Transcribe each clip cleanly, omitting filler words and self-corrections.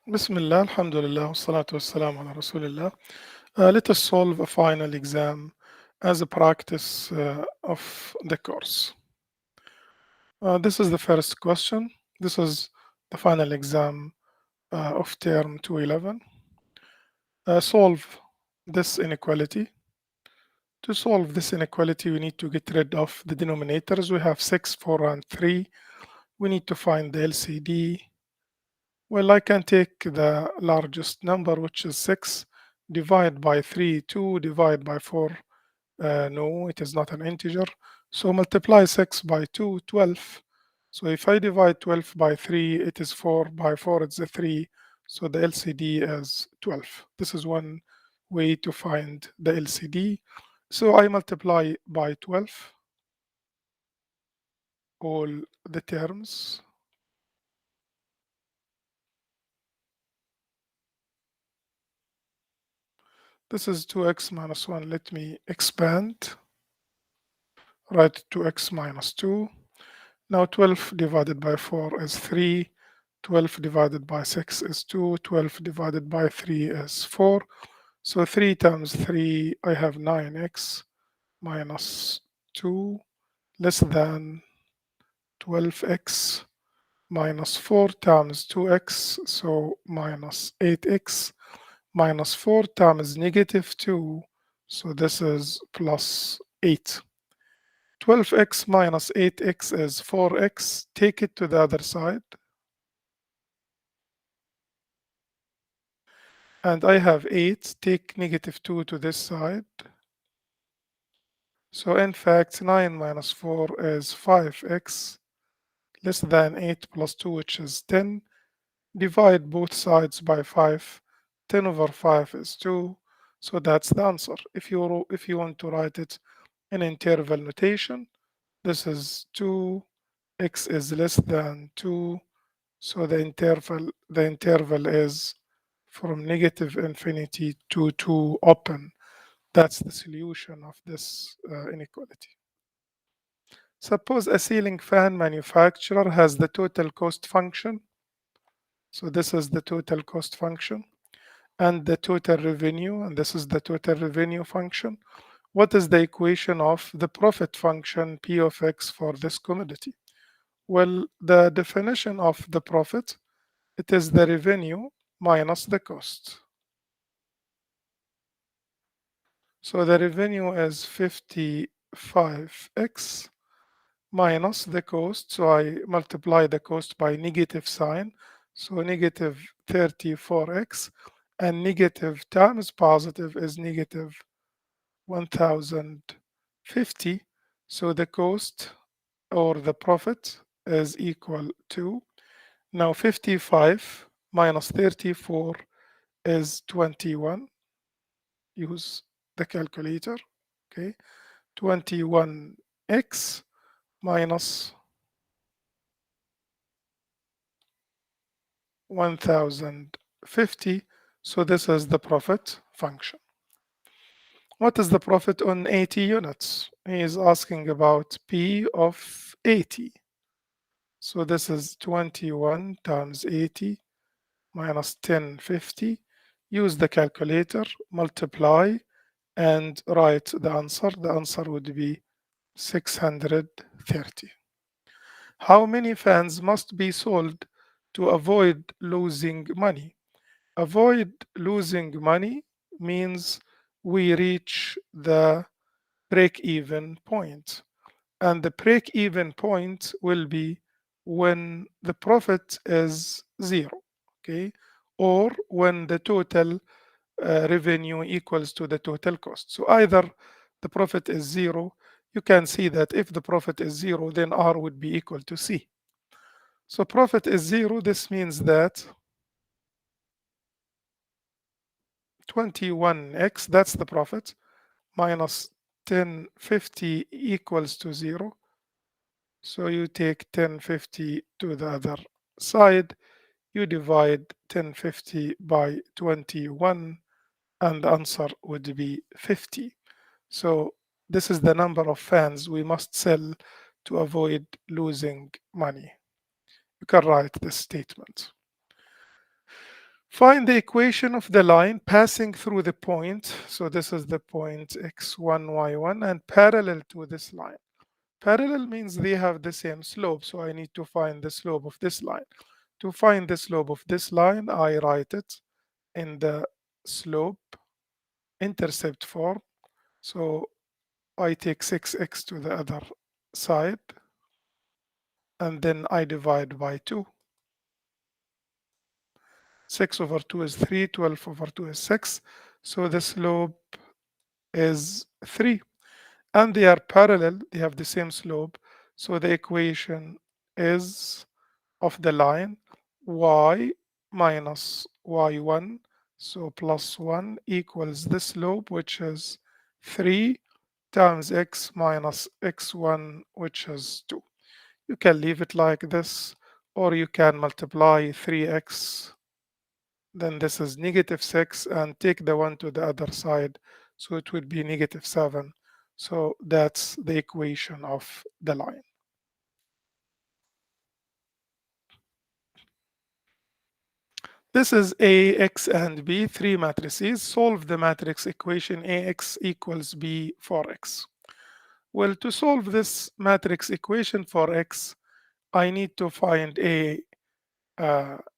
Bismillah, alhamdulillah, wassalatu wassalam ala rasulillah. Let us solve a final exam as a practice of the course. This is the first question. This is the final exam of term 211. Solve this inequality. To solve this inequality, we need to get rid of the denominators. We have 6, 4, and 3. We need to find the LCD. Well, I can take the largest number, which is 6, divide by 3, 2, divide by 4. No, it is not an integer. So multiply 6 by 2, 12. So if I divide 12 by 3, it is 4. By 4, it's a 3. So the LCD is 12. This is one way to find the LCD. So I multiply by 12 all the terms. This is 2x minus 1. Let me expand. Write 2x minus 2. Now 12 divided by 4 is 3. 12 divided by 6 is 2. 12 divided by 3 is 4. So 3 times 3, I have 9x minus 2 less than 12x minus 4 times 2x, so minus 8x minus 4 times negative 2, so this is plus 8. 12x minus 8x is 4x. Take it to the other side. And I have 8. Take negative 2 to this side. So in fact, 9 minus 4 is 5x less than 8 plus 2, which is 10. Divide both sides by 5. 10 over 5 is 2. So that's the answer. If you want to write it in interval notation, this is 2. X is less than 2. So the interval is from negative infinity to 2 open. That's the solution of this inequality. Suppose a ceiling fan manufacturer has the total cost function. So this is the total cost function and the total revenue, and this is the total revenue function. What is the equation of the profit function P of X for this commodity? Well, the definition of the profit, it is the revenue minus the cost. So the revenue is 55x minus the cost. So I multiply the cost by negative sign. So negative 34x, and negative times positive is negative 1050. So the cost or the profit is equal to, now 55 minus 34 is 21. Use the calculator. Okay, 21x minus 1050. So this is the profit function. What is the profit on 80 units? He is asking about P of 80. So this is 21 times 80 minus 1050. Use the calculator, multiply, and write the answer. The answer would be 630. How many fans must be sold to avoid losing money? Avoid losing money means we reach the break-even point. And the break-even point will be when the profit is 0, okay? Or when the total revenue equals to the total cost. So either the profit is 0, you can see that if the profit is 0, then R would be equal to C. So profit is 0, this means that 21x, that's the profit, minus 1050 equals to 0. So you take 1050 to the other side, you divide 1050 by 21, and the answer would be 50. So this is the number of fans we must sell to avoid losing money. You can write this statement. Find the equation of the line passing through the point. So this is the point x1, y1, and parallel to this line. Parallel means they have the same slope, so I need to find the slope of this line. To find the slope of this line, I write it in the slope intercept form. So I take 6x to the other side, and then I divide by 2. 6 over 2 is 3, 12 over 2 is 6. So the slope is 3. And they are parallel, they have the same slope. So the equation is of the line y minus y1, so plus 1 equals the slope, which is 3 times x minus x1, which is 2. You can leave it like this, or you can multiply 3x, then this is negative 6, and take the 1 to the other side, so it would be negative 7. So that's the equation of the line. This is A, X, and B, three matrices. Solve the matrix equation AX equals B for X. Well, to solve this matrix equation for X, I need to find a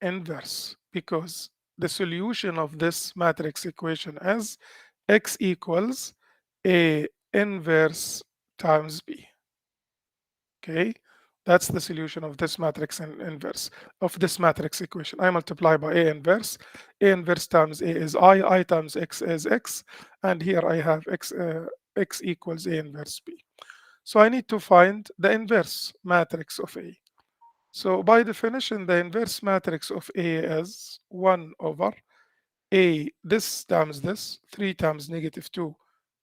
inverse, because the solution of this matrix equation is X equals A inverse times B. Okay, that's the solution of this matrix inverse of this matrix equation. I multiply by A inverse. A inverse times A is I times X is X, and here I have X equals A inverse B. So I need to find the inverse matrix of A. So by definition, the inverse matrix of A is 1 over A, this times this, 3 times negative 2,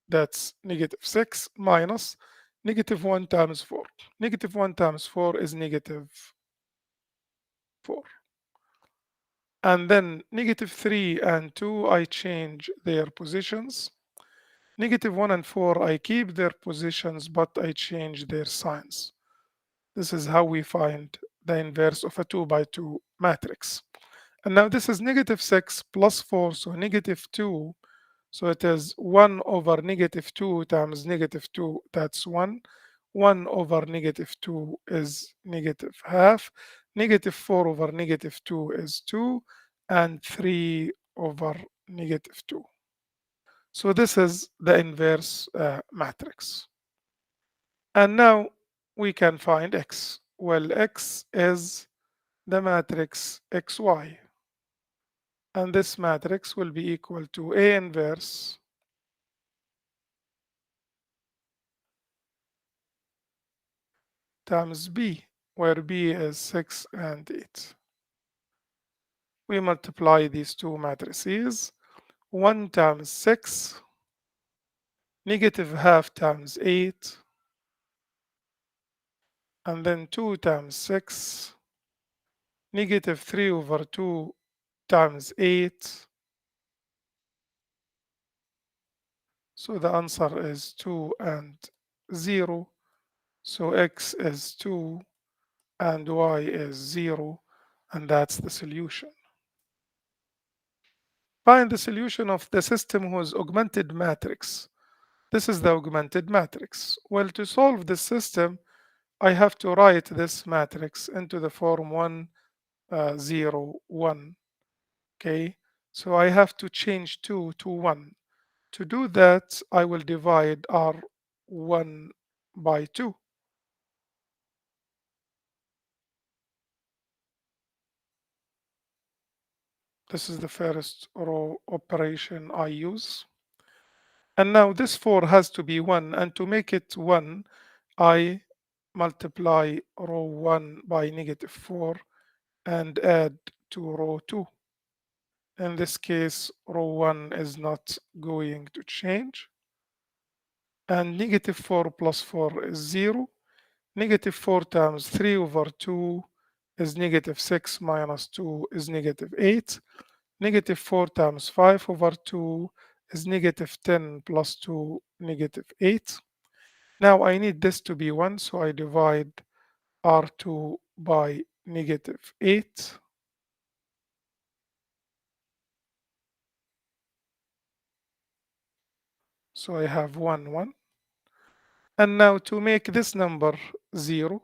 that's negative 6, minus negative 1 times 4. Negative 1 times 4 is negative 4. And then negative 3 and 2, I change their positions. Negative 1 and 4, I keep their positions, but I change their signs. This is how we find the inverse of a 2 by 2 matrix. And now this is negative 6 plus 4, so negative 2. So it is 1 over negative 2 times negative 2, that's 1. 1 over negative 2 is negative half. Negative 4 over negative 2 is 2. And 3 over negative 2. So this is the inverse matrix. And now we can find x. Well, x is the matrix xy. And this matrix will be equal to A inverse times B, where B is 6 and 8. We multiply these two matrices. 1 times 6, negative half times 8, and then 2 times 6, negative 3 over 2 times 8. So the answer is 2 and 0. So x is 2 and y is 0, and that's the solution. Find the solution of the system whose augmented matrix. This is the augmented matrix. Well, to solve this system, I have to write this matrix into the form 1, 0, 1. Okay, so I have to change 2 to 1. To do that, I will divide R1 by 2. This is the first row operation I use. And now this 4 has to be 1, and to make it 1, I multiply row 1 by negative 4 and add to row 2. In this case, row 1 is not going to change. And negative 4 plus 4 is 0. Negative 4 times 3 over 2 is negative 6 minus 2 is negative 8. Negative 4 times 5 over 2 is negative 10 plus 2, negative 8. Now I need this to be 1, so I divide R2 by negative 8. So I have 1, 1. And now to make this number 0,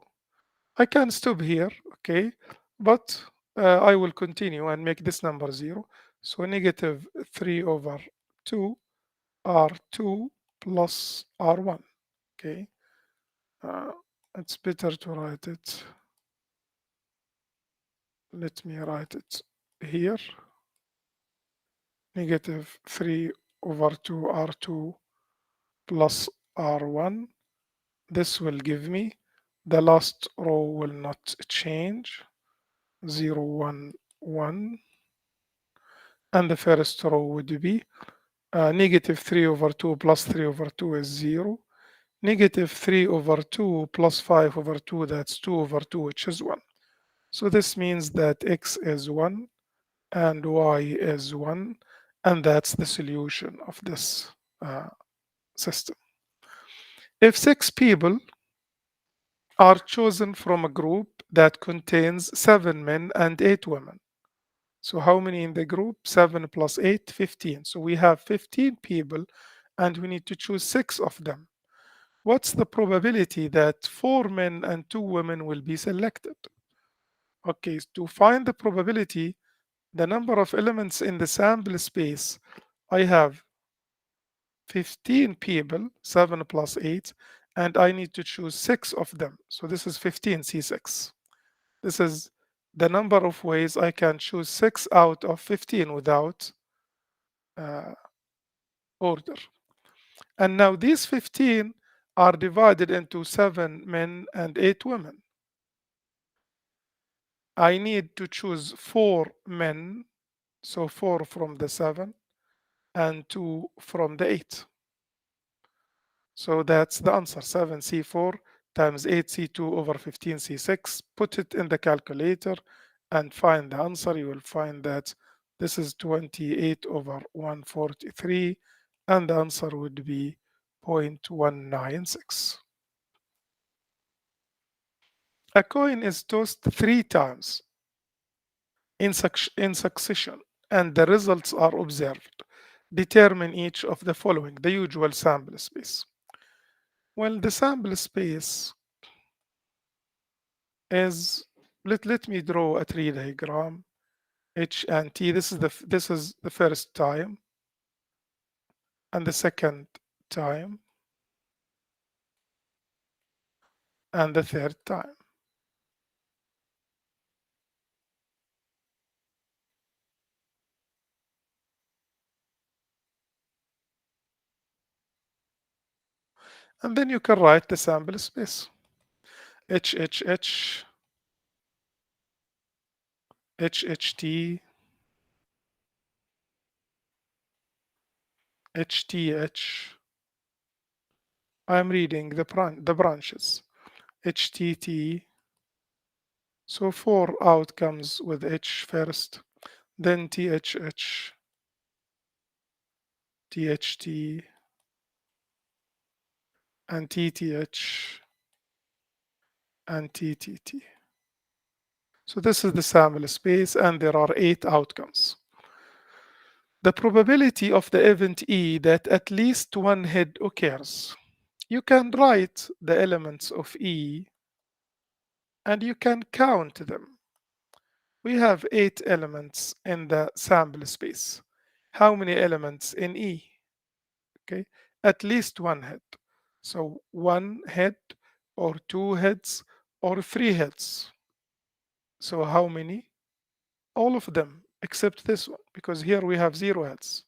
I can stop here, okay? But I will continue and make this number 0. So negative 3 over 2 R2 plus R1, okay? Uh, it's better to write it. Let me write it here. Negative 3 over 2 R2 plus R1. This will give me, the last row will not change, 0, 1, 1. And the first row would be negative 3 over 2 plus 3 over 2 is 0. Negative 3 over 2 plus 5 over 2, that's 2 over 2, which is 1. So this means that x is 1 and y is 1, and that's the solution of this system. If 6 people are chosen from a group that contains 7 men and 8 women. So how many in the group? 7 plus 8, 15. So we have 15 people and we need to choose 6 of them. What's the probability that 4 men and 2 women will be selected? Okay, to find the probability, the number of elements in the sample space, I have 15 people, 7 plus 8, and I need to choose 6 of them. So this is 15 C6. This is the number of ways I can choose 6 out of 15 without order. And now these 15 are divided into 7 men and 8 women. I need to choose 4 men, so 4 from the 7 and 2 from the 8. So that's the answer, 7C4 times 8C2 over 15C6. Put it in the calculator and find the answer. You will find that this is 28 over 143, and the answer would be 0.196. A coin is tossed 3 times in succession, and the results are observed. Determine each of the following, the usual sample space. Well, the sample space is, let me draw a tree diagram. H and T, this is the first time and the second time and the third time. And then you can write the sample space. H, H, H, H, H, T, H, T, H. I'm reading the branches. H, T, T. So 4 outcomes with H first, then T, H, H, T, H, T, and T, T, H, and T, T, T. So this is the sample space, and there are 8 outcomes. The probability of the event E that at least one head occurs. You can write the elements of E and you can count them. We have 8 elements in the sample space. How many elements in E? Okay, at least one head. So 1 head or 2 heads or 3 heads. So how many? All of them except this one, because here we have 0 heads.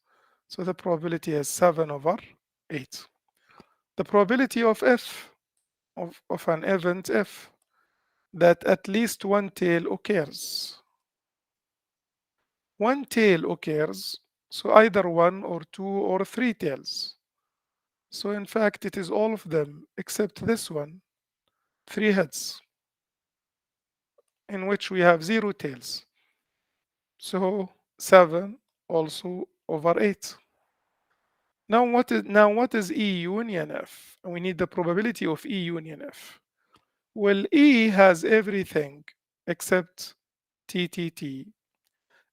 So the probability is 7 over 8. The probability of F, of an event F, that at least one tail occurs. One tail occurs, so either 1 or 2 or 3 tails. So in fact, it is all of them except this one, 3 heads, in which we have 0 tails. So 7 also over 8. Now what is E union F? We need the probability of E union F. Well, E has everything except TTT.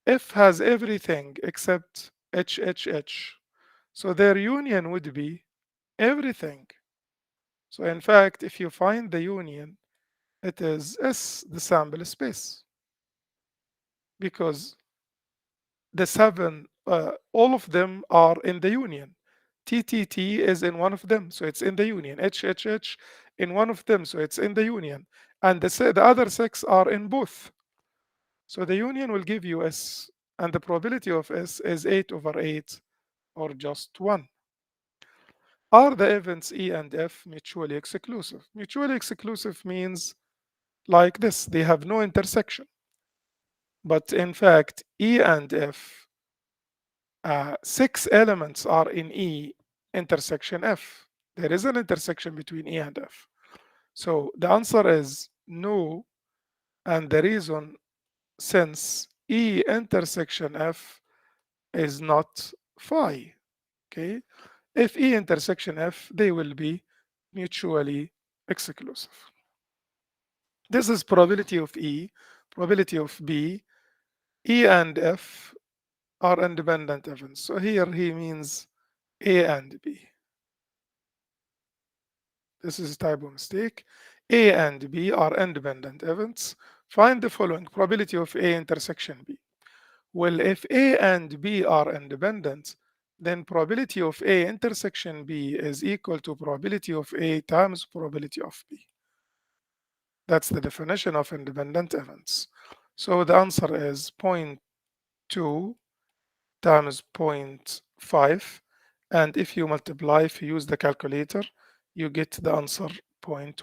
F has everything except HHH. So their union would be everything. So in fact, if you find the union, it is S, the sample space, because the seven, all of them are in the union. TTT is in one of them, so it's in the union. HHH in one of them, so it's in the union. And the other six are in both. So the union will give you S, and the probability of S is 8 over 8, or just 1. Are the events E and F mutually exclusive? Mutually exclusive means like this, they have no intersection. But in fact, E and F, 6 elements are in E intersection F. There is an intersection between E and F. So the answer is no, and the reason, since E intersection F is not phi. Okay, if E intersection F, they will be mutually exclusive. This is probability of E, probability of B. E and F are independent events. So here he means A and B. This is a typo mistake. A and B are independent events. Find the following probability of A intersection B. Well, if A and B are independent, then probability of A intersection B is equal to probability of A times probability of B. That's the definition of independent events. So the answer is 0.2 times 0.5. And if you multiply, if you use the calculator, you get the answer 0.1.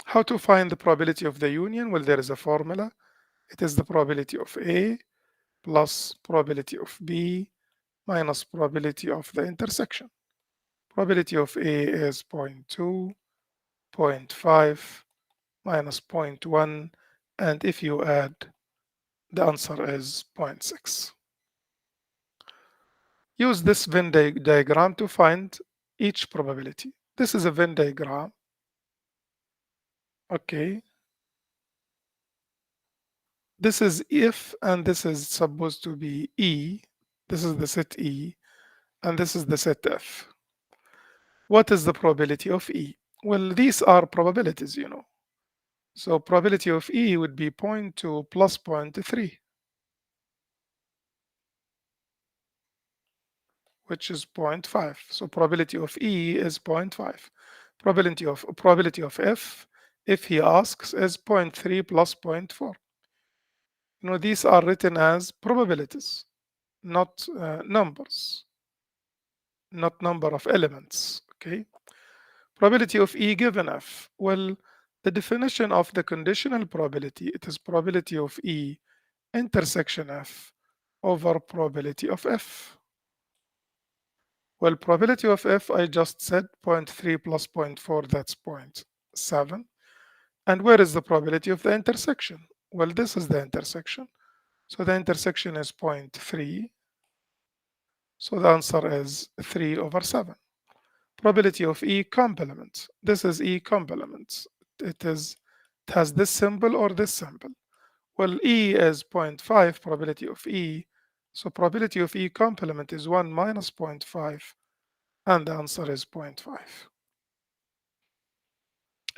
How to find the probability of the union? Well, there is a formula. It is the probability of A plus probability of B minus probability of the intersection. Probability of A is 0.2, 0.5 minus 0.1, and if you add, the answer is 0.6. Use this Venn diagram to find each probability. This is a Venn diagram. Okay. This is if, and this is supposed to be E. This is the set E, and this is the set F. What is the probability of E? Well, these are probabilities, you know. So probability of E would be 0.2 plus 0.3, which is 0.5. So probability of E is 0.5. Probability of F, if he asks, is 0.3 plus 0.4. You know, these are written as probabilities, not numbers, not number of elements. Okay. Probability of E given F. Well, the definition of the conditional probability, it is probability of E intersection F over probability of F. Well, probability of F, I just said 0.3 plus 0.4, that's 0.7. And where is the probability of the intersection? Well, this is the intersection. So the intersection is 0.3. So the answer is 3 over 7. Probability of E complement. This is E complement. It has this symbol or this symbol. Well, E is 0.5, probability of E. So probability of E complement is 1 minus 0.5, and the answer is 0.5.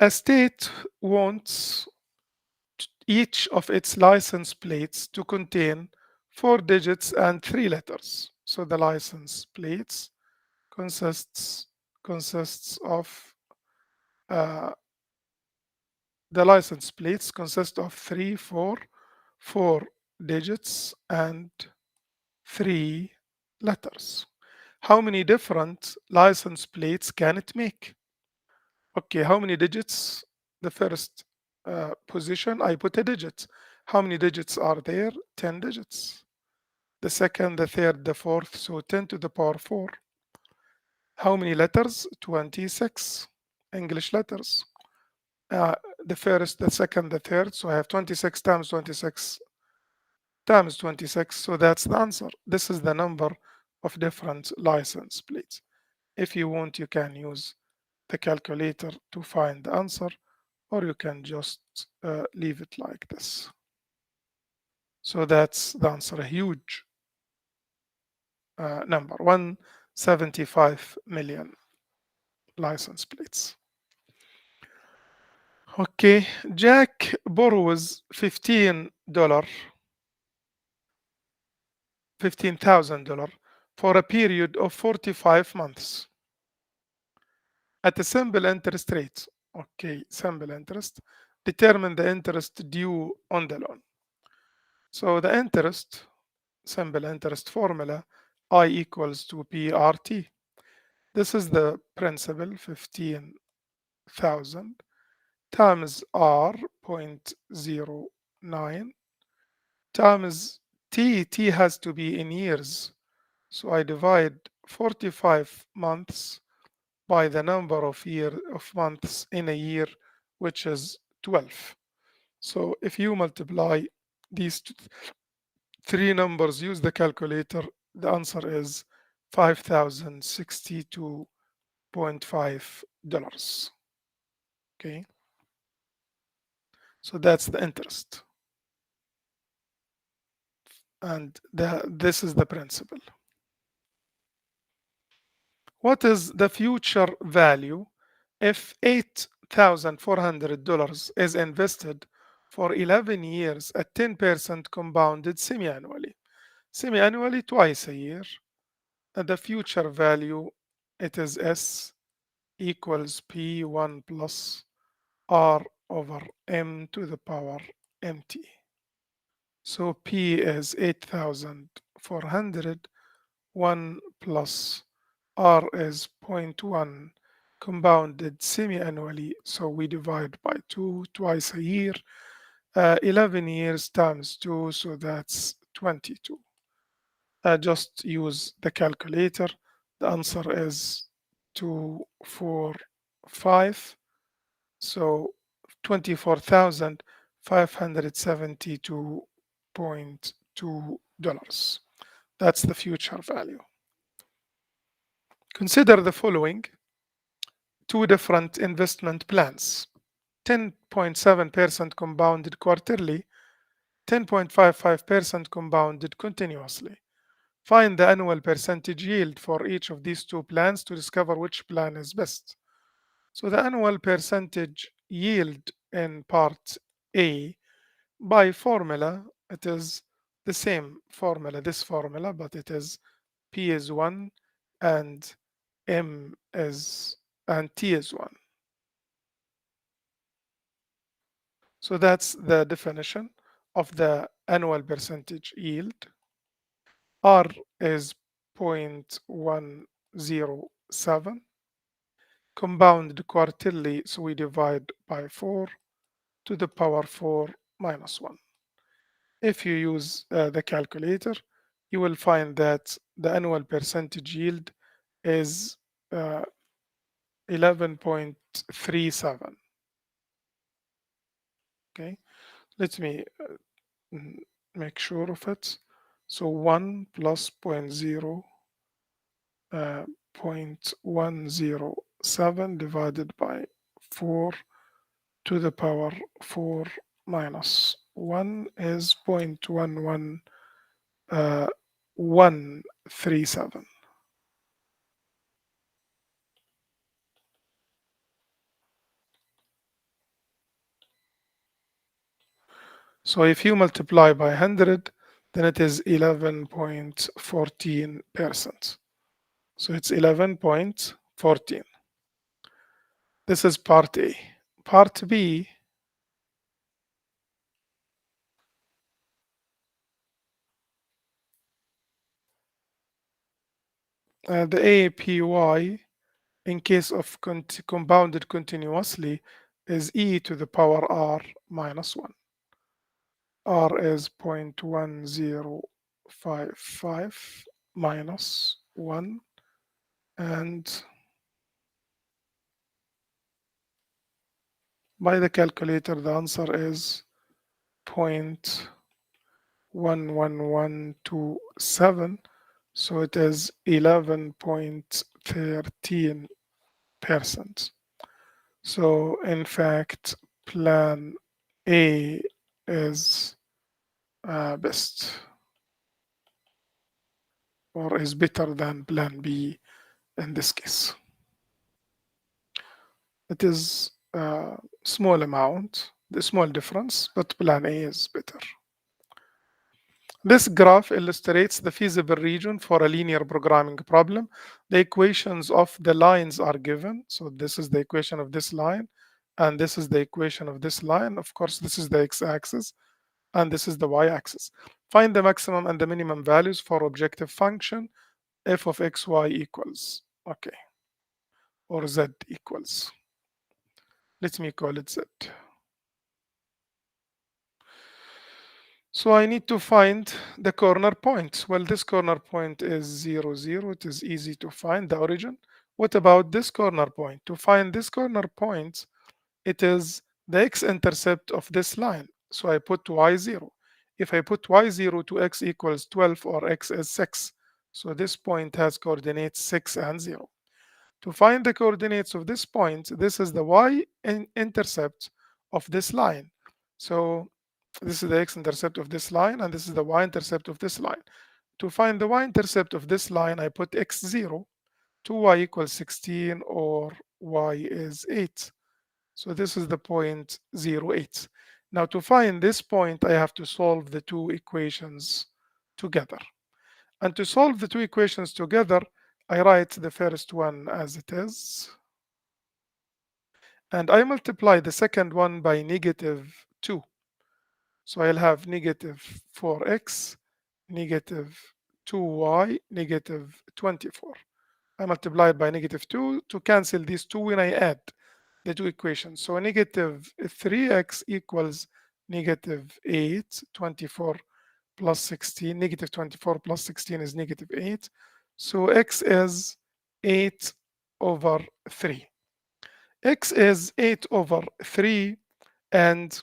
A state wants each of its license plates to contain 4 digits and 3 letters. So the license plates consists of the license plates consist of 4 digits and 3 letters. How many different license plates can it make? Okay, how many digits? The first position, I put a digit. How many digits are there? 10 digits. The second, the third, the fourth, so 10 to the power 4. How many letters? 26 English letters. The first, the second, the third, so I have 26 times 26 times 26, so that's the answer. This is the number of different license plates. If you want, you can use the calculator to find the answer, or you can just leave it like this. So that's the answer, huge. number 175 million license plates. Okay, Jack borrows $15,000 for a period of 45 months at a simple interest rate. Okay, simple interest. Determine the interest due on the loan. So the interest, simple interest formula, I equals to PRT. This is the principal, 15,000 times R 0.09 times T has to be in years. So I divide 45 months by the number of months in a year, which is 12. So if you multiply these three numbers, use the calculator, the answer is $5,062.5. Okay, so that's the interest, and this is the principal. What is the future value if $8,400 is invested for 11 years at 10% compounded semi-annually? Semi-annually, twice a year. And the future value, it is S equals P1 plus R over M to the power MT. So P is 8,400, 1 plus R is 0.1 compounded semi-annually, so we divide by 2 twice a year. 11 years times 2, so that's 22. Just use the calculator. The answer is 245. So $24,572.2. That's the future value. Consider the following two different investment plans: 10.7% compounded quarterly, 10.55% compounded continuously. Find the annual percentage yield for each of these two plans to discover which plan is best. So the annual percentage yield in part A, by formula, it is the same formula, this formula, but it is P is 1 and M is and T is 1. So that's the definition of the annual percentage yield. R is 0.107. Compounded quarterly, so we divide by 4 to the power 4 minus 1. If you use the calculator, you will find that the annual percentage yield is 11.37. Okay, let me make sure of it. So 1 plus 0.107 divided by 4 to the power 4 minus 1 is 0.11137. So if you multiply by 100, then it is 11.14%. So it's 11.14. This is part A. Part B, the APY in case of compounded continuously is e to the power r minus 1. R is 0.1055 minus 1, and by the calculator the answer is 0.11127, so it is 11.13%. So in fact, plan A is best. or is better than plan B in this case. It is a small amount, the small difference, but plan A is better. This graph illustrates the feasible region for a linear programming problem. The equations of the lines are given. So this is the equation of this line, and this is the equation of this line. Of course, this is the x-axis, and this is the y-axis. Find the maximum and the minimum values for objective function f of x, y equals, okay, or z equals. Let me call it z. So I need to find the corner point. Well, this corner point is 0, 0. It is easy to find the origin. What about this corner point? To find this corner point, it is the x-intercept of this line. So I put y0. If I put y0 to x equals 12 or x is 6, so this point has coordinates 6 and 0. To find the coordinates of this point, this is the y-intercept of this line. So this is the x-intercept of this line, and this is the y-intercept of this line. To find the y-intercept of this line, I put x0 to y equals 16 or y is 8. So this is the point 0, 8. Now to find this point, I have to solve the two equations together. And to solve the two equations together, I write the first one as it is, and I multiply the second one by negative 2. So I'll have negative 4x, negative 2y, negative 24. I multiply it by negative 2 to cancel these two when I add the two equations. So negative 3x equals negative 8, 24 plus 16, negative 24 plus 16 is negative 8. So x is 8 over 3. X is 8 over 3, and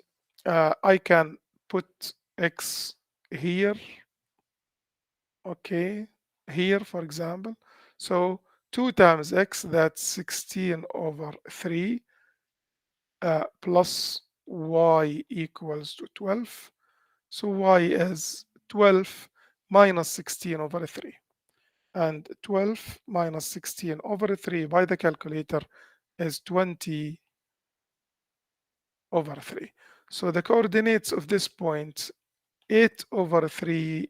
I can put x here, okay, here for example. So 2 times x, that's 16 over 3, plus y equals to 12. So y is 12 minus 16 over 3. And 12 minus 16 over 3 by the calculator is 20 over 3. So the coordinates of this point, 8 over 3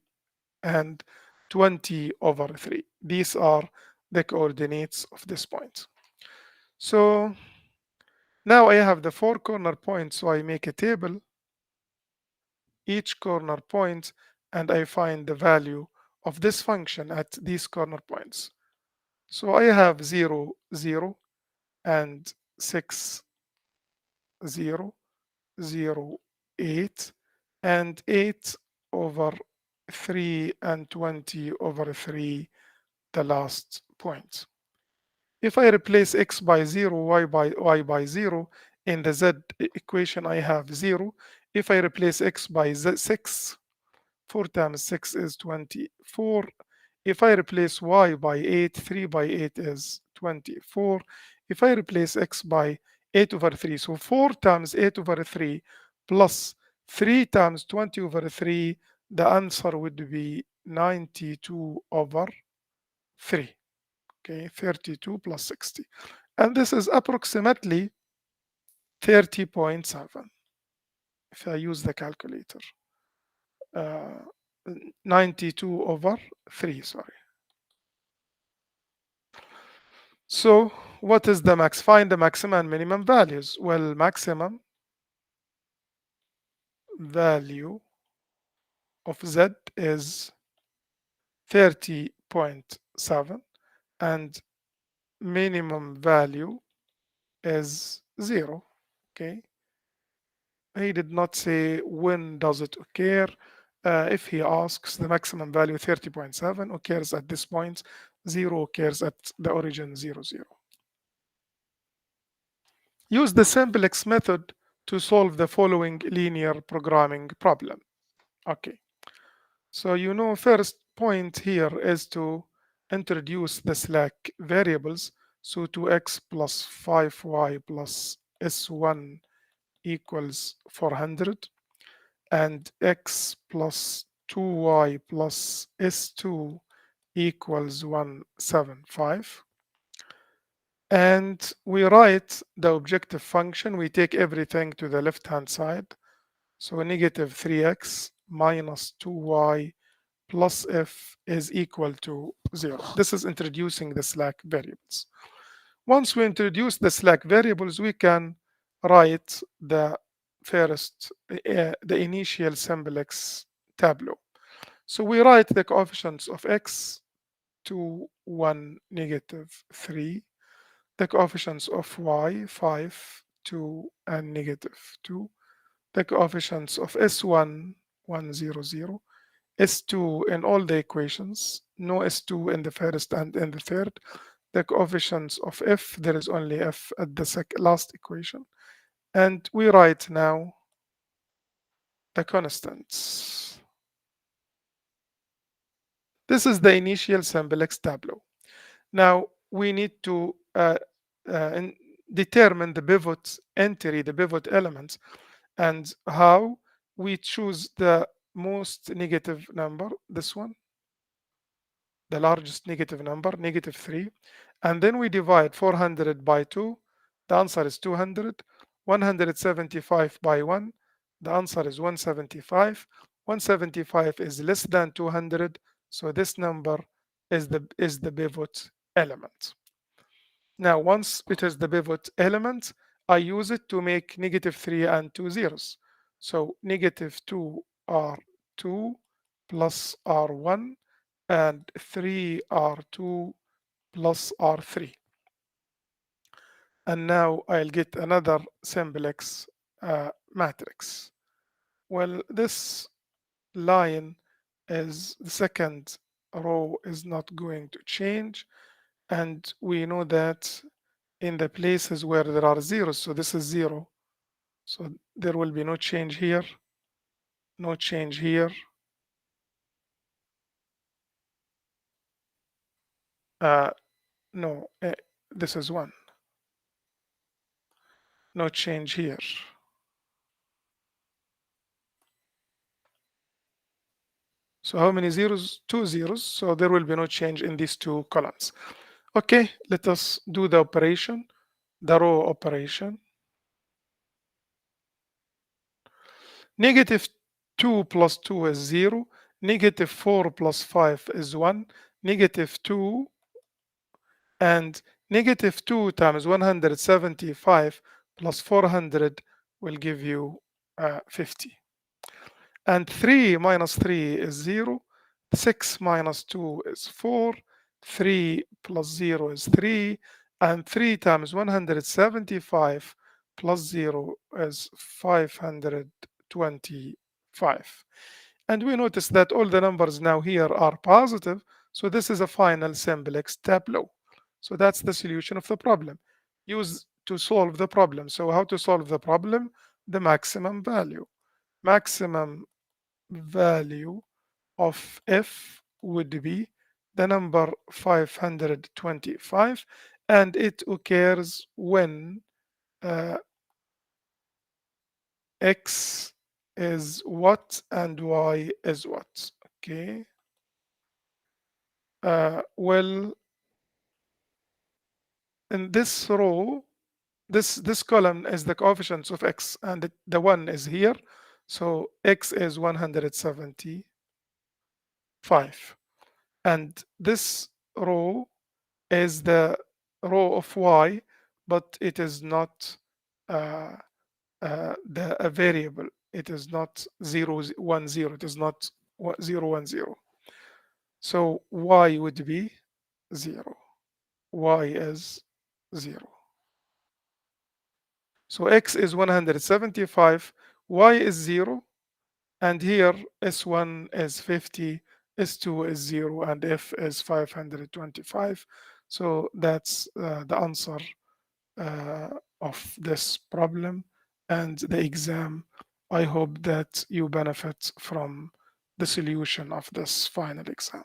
and 20 over 3. These are the coordinates of this point. So now I have the 4 corner points, so I make a table, each corner point, and I find the value of this function at these corner points. So I have 0, 0, and 6, 0, 0, 8, and 8 over 3 and 20 over 3, the last point. If I replace x by 0, y by 0, in the z equation I have 0. If I replace x by 6, 4 times 6 is 24. If I replace y by 8, 3 by 8 is 24. If I replace x by 8 over 3, so 4 times 8 over 3 plus 3 times 20 over 3, the answer would be 92 over 3. Okay, 32 plus 60. And this is approximately 30.7 if I use the calculator. Uh, 92 over 3, sorry. So what is the max? Find the maximum and minimum values. Well, maximum value of z is 30.7 and minimum value is 0. Okay. He did not say when does it occur. If he asks, the maximum value 30.7 occurs at this point, 0 occurs at the origin 0, 0. Use the simplex method to solve the following linear programming problem. Okay, so you know first point here is to introduce the slack variables. So 2x plus 5y plus s1 equals 400, and x plus 2y plus s2 equals 175. And we write the objective function. We take everything to the left-hand side. So negative 3x minus 2y plus f is equal to 0. This is introducing the slack variables. Once we introduce the slack variables, we can write the first, the initial simplex tableau. So we write the coefficients of x to 1, negative 3, the coefficients of y, 5, 2, and negative 2, the coefficients of S1, 1, 0, 0, S2 in all the equations, no S2 in the first and in the third, the coefficients of f, there is only f at the last equation, and we write now the constants. This is the initial simplex tableau. Now we need to determine the pivot entry, the pivot elements, and how we choose the most negative number, this one, the largest negative number, negative 3, and then we divide 400 by 2, the answer is 200, 175 by 1, the answer is 175, 175 is less than 200, so this number is the pivot element. Now, once it is the pivot element, I use it to make negative 3 and 2 zeros. So negative 2 are 2 plus R1 and 3 R2 plus R3. And now I'll get another simplex matrix. Well, this line is the second row is not going to change. And we know that in the places where there are zeros, so this is 0. So there will be no change here, no change here. No, this is 1. No change here. So how many zeros? 2 zeros. So there will be no change in these 2 columns. Okay, let us do the operation, the row operation. Negative 2 plus 2 is 0. Negative 4 plus 5 is 1. Negative 2 and negative 2 times 175 plus 400 will give you 50. And 3 minus 3 is 0. 6 minus 2 is 4. 3 plus 0 is 3. And 3 times 175 plus 0 is 525. And we notice that all the numbers now here are positive. So this is a final simplex tableau. So that's the solution of the problem. Use to solve the problem. So how to solve the problem? The maximum value. Maximum value of f would be the number 525, and it occurs when x is what and y is what. Okay. Well, in this row, this column is the coefficients of x, and the 1 is here. So x is 175. And this row is the row of y, but it is not a variable. It is not 0, 1, 0. It is not 0, 1, 0. So y would be 0. Y is 0. So x is 175, y is 0, and here S1 is 50, S2 is 0, and F is 525. So that's the answer of this problem and the exam. I hope that you benefit from the solution of this final exam.